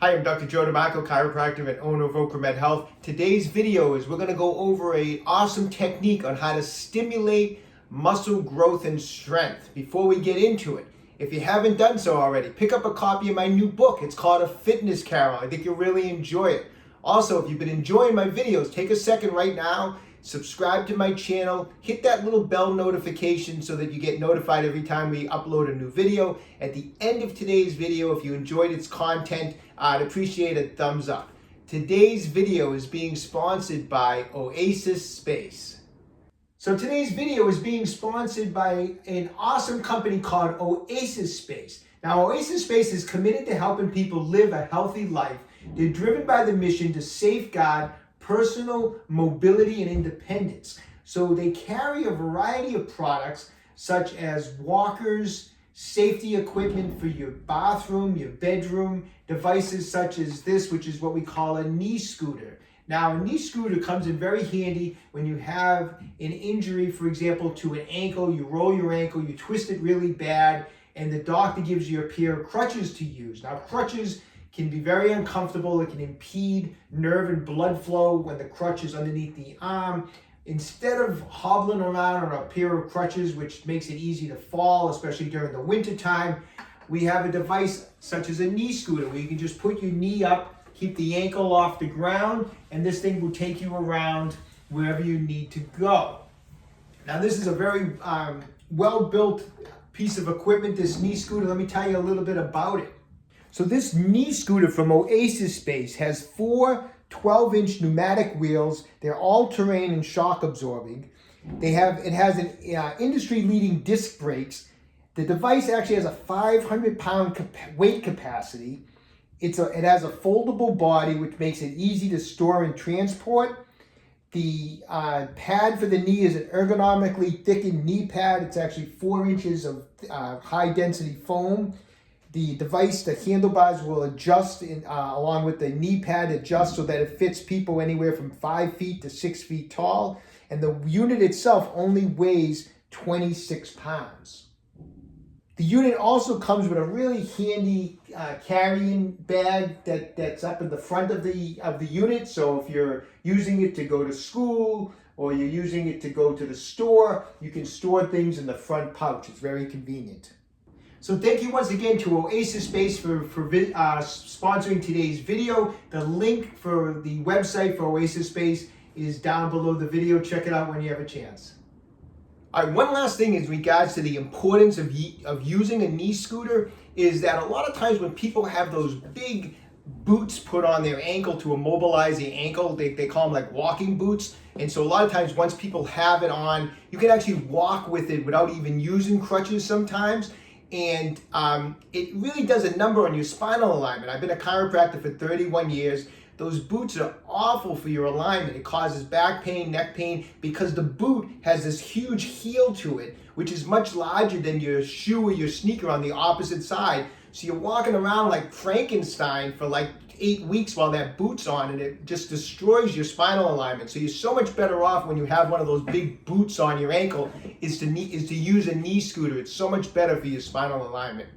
Hi, I'm Dr. Joe DeMarco, chiropractor and owner of OcraMed Health. Today's video is we're going to go over an awesome technique on how to stimulate muscle growth and strength. Before we get into it, if you haven't done so already, pick up a copy of my new book. It's called A Fitness Carol. I think you'll really enjoy it. Also, if you've been enjoying my videos, take a second right now, subscribe to my channel, hit that little bell notification so that you get notified every time we upload a new video. At the end of today's video, if you enjoyed its content, I'd appreciate a thumbs up. Today's video is being sponsored by oasisspace. So today's video is being sponsored by an awesome company called oasisspace. Now, oasisspace is committed to helping people live a healthy life. They're driven by the mission to safeguard personal mobility and independence. So they carry a variety of products such as walkers, safety equipment for your bathroom, your bedroom, devices such as this, which is what we call a knee scooter. Now, a knee scooter comes in very handy when you have an injury, for example, to an ankle. You roll your ankle, you twist it really bad, and the doctor gives you a pair of crutches to use. Now, crutches can be very uncomfortable. It can impede nerve and blood flow when the crutch is underneath the arm. Instead of hobbling around on a pair of crutches, which makes it easy to fall, especially during the winter time, we have a device such as a knee scooter where you can just put your knee up, keep the ankle off the ground, and this thing will take you around wherever you need to go. Now, this is a very well-built piece of equipment, this knee scooter. Let me tell you a little bit about it. So this knee scooter from oasisspace has 4 12-inch pneumatic wheels. They're all-terrain and shock absorbing. It has an industry-leading disc brakes. The device actually has a 500-pound weight capacity. It has a foldable body, which makes it easy to store and transport. The pad for the knee is an ergonomically thickened knee pad. It's actually 4 inches of high-density foam. The device, the handlebars will adjust along with the knee pad adjust so that it fits people anywhere from 5 feet to 6 feet tall. And the unit itself only weighs 26 pounds. The unit also comes with a really handy carrying bag that's up in the front of the unit. So if you're using it to go to school or you're using it to go to the store, you can store things in the front pouch. It's very convenient. So thank you once again to oasisspace for sponsoring today's video. The link for the website for oasisspace is down below the video. Check it out when you have a chance. All right, one last thing in regards to the importance of using a knee scooter is that a lot of times when people have those big boots put on their ankle to immobilize the ankle, they call them like walking boots. And so a lot of times once people have it on, you can actually walk with it without even using crutches sometimes. And it really does a number on your spinal alignment. I've been a chiropractor for 31 years. Those boots are awful for your alignment. It causes back pain, neck pain, because the boot has this huge heel to it, which is much larger than your shoe or your sneaker on the opposite side. So you're walking around like Frankenstein for like 8 weeks while that boot's on, and it just destroys your spinal alignment. So you're so much better off when you have one of those big boots on your ankle is to use a knee scooter. It's so much better for your spinal alignment.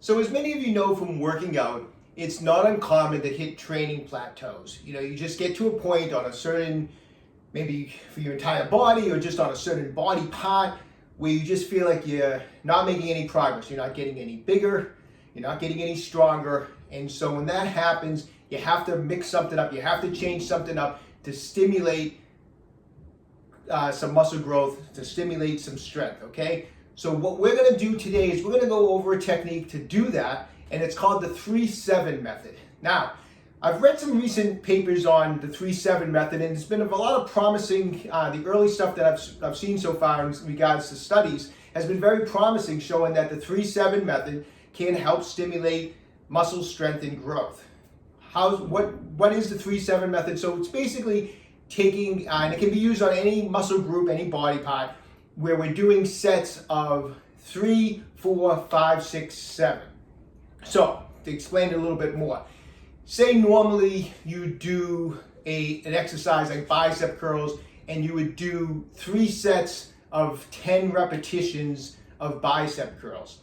So as many of you know from working out, it's not uncommon to hit training plateaus. You know, you just get to a point on a certain, maybe for your entire body or just on a certain body part, where you just feel like you're not making any progress. You're not getting any bigger. You're not getting any stronger. And so when that happens, you have to mix something up. You have to change something up to stimulate some muscle growth, to stimulate some strength, okay? So what we're gonna do today is we're gonna go over a technique to do that, and it's called the 3-7 method. Now, I've read some recent papers on the 3-7 method, and it's been a lot of promising, the early stuff that I've seen so far in regards to studies has been very promising, showing that the 3-7 method can help stimulate muscle strength and growth. What is the 3-7 method? So it's basically taking, and it can be used on any muscle group, any body part, where we're doing sets of 3, 4, 5, 6, 7. So to explain it a little bit more, say normally you do an exercise like bicep curls, and you would do 3 sets of 10 repetitions of bicep curls.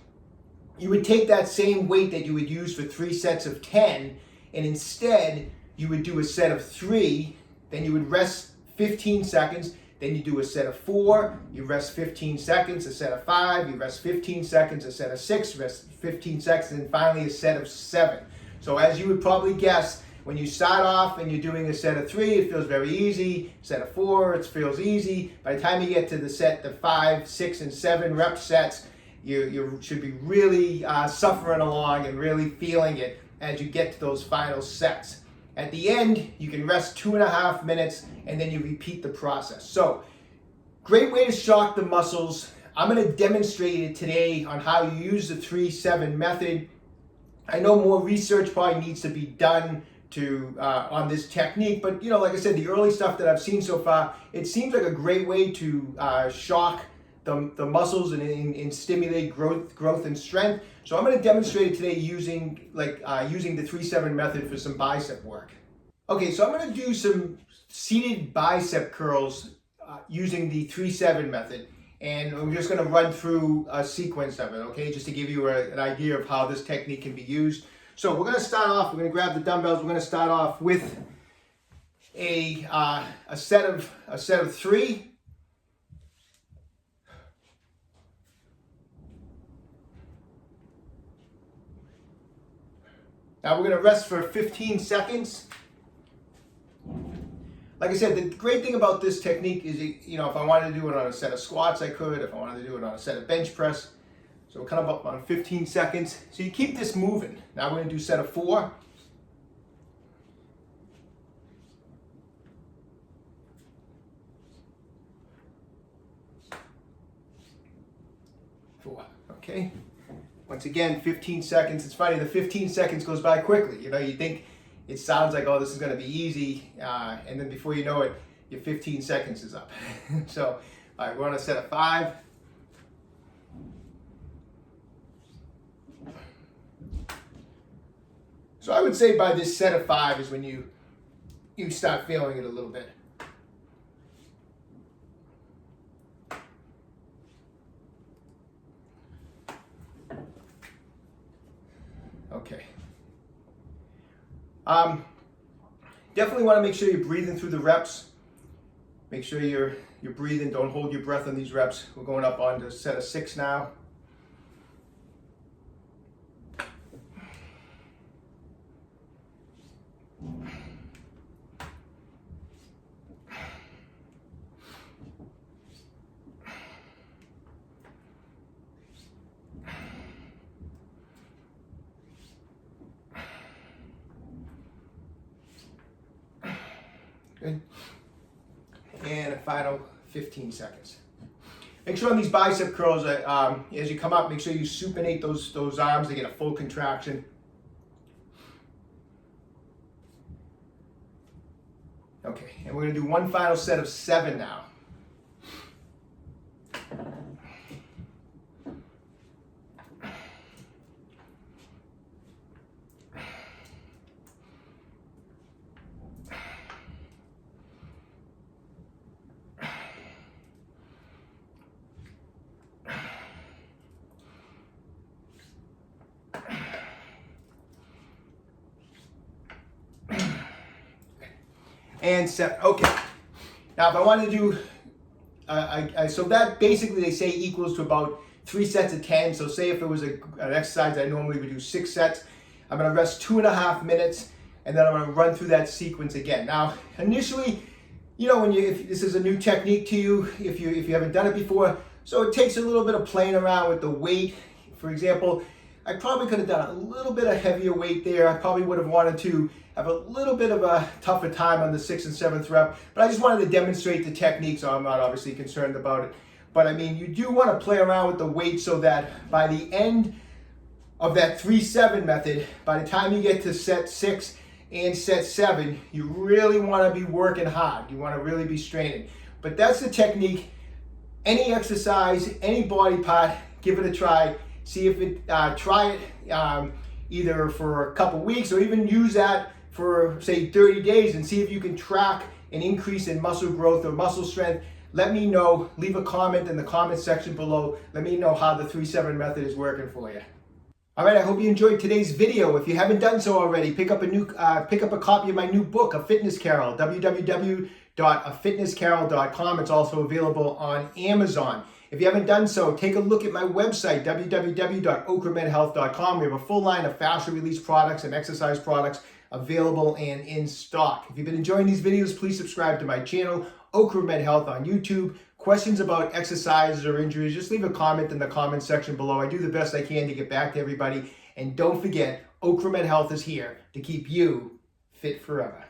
You would take that same weight that you would use for 3 sets of 10 and instead you would do a set of 3, then you would rest 15 seconds, then you do a set of 4, you rest 15 seconds, a set of 5, you rest 15 seconds, a set of 6, rest 15 seconds, and finally a set of 7. So as you would probably guess, when you start off and you're doing a set of 3, it feels very easy. Set of 4, it feels easy. By the time you get to the 5, 6, and 7 rep sets, you should be really suffering along and really feeling it as you get to those final sets. At the end, you can rest 2.5 minutes and then you repeat the process. So, great way to shock the muscles. I'm going to demonstrate it today on how you use the 3-7 method. I know more research probably needs to be done on this technique, but like I said, the early stuff that I've seen so far, it seems like a great way to shock the muscles and stimulate growth and strength. So I'm going to demonstrate it today using the 3-7 method for some bicep work. Okay, so I'm going to do some seated bicep curls using the 3-7 method, and I'm just going to run through a sequence of it, okay, just to give you an idea of how this technique can be used. So we're going to start off, we're going to grab the dumbbells, we're going to start off with a set of 3. Now we're going to rest for 15 seconds. Like I said, the great thing about this technique is, if I wanted to do it on a set of squats, I could. If I wanted to do it on a set of bench press. So we're kind of up on 15 seconds. So you keep this moving. Now we're going to do set of 4. Okay. Once again, 15 seconds. It's funny, the 15 seconds goes by quickly. You think it sounds like, oh, this is going to be easy. And then before you know it, your 15 seconds is up. So, all right, we're on a set of 5. So I would say by this set of 5 is when you start feeling it a little bit. Okay. Definitely want to make sure you're breathing through the reps. Make sure you're breathing. Don't hold your breath on these reps. We're going up on to set of 6 now. Good. And a final 15 seconds. Make sure on these bicep curls that as you come up, make sure you supinate those arms to get a full contraction. Okay, and we're going to do one final set of 7 now. And 7. Okay. Now, if I wanted to do, so that basically they say equals to about 3 sets of 10. So say if it was an exercise I normally would do 6 sets, I'm going to rest 2.5 minutes, and then I'm going to run through that sequence again. Now, initially, if this is a new technique to you, if you haven't done it before, so it takes a little bit of playing around with the weight. For example, I probably could have done a little bit of heavier weight there. I probably would have wanted to have a little bit of a tougher time on the 6th and 7th rep, but I just wanted to demonstrate the technique, so I'm not obviously concerned about it. But I mean, you do want to play around with the weight so that by the end of that 3-7 method, by the time you get to set 6 and set 7, you really want to be working hard. You want to really be straining. But that's the technique. Any exercise, any body part, give it a try. See if it, try it either for a couple weeks or even use that for say 30 days and see if you can track an increase in muscle growth or muscle strength. Let me know. Leave a comment in the comment section below. Let me know how the 3-7 method is working for you. All right, I hope you enjoyed today's video. If you haven't done so already, pick up a copy of my new book, A Fitness Carol, www.afitnesscarol.com. It's also available on Amazon. If you haven't done so, take a look at my website, www.OcraMedHealth.com. We have a full line of fast release products and exercise products available and in stock. If you've been enjoying these videos, please subscribe to my channel, OcraMed Health on YouTube. Questions about exercises or injuries, just leave a comment in the comment section below. I do the best I can to get back to everybody. And don't forget, OcraMed Health is here to keep you fit forever.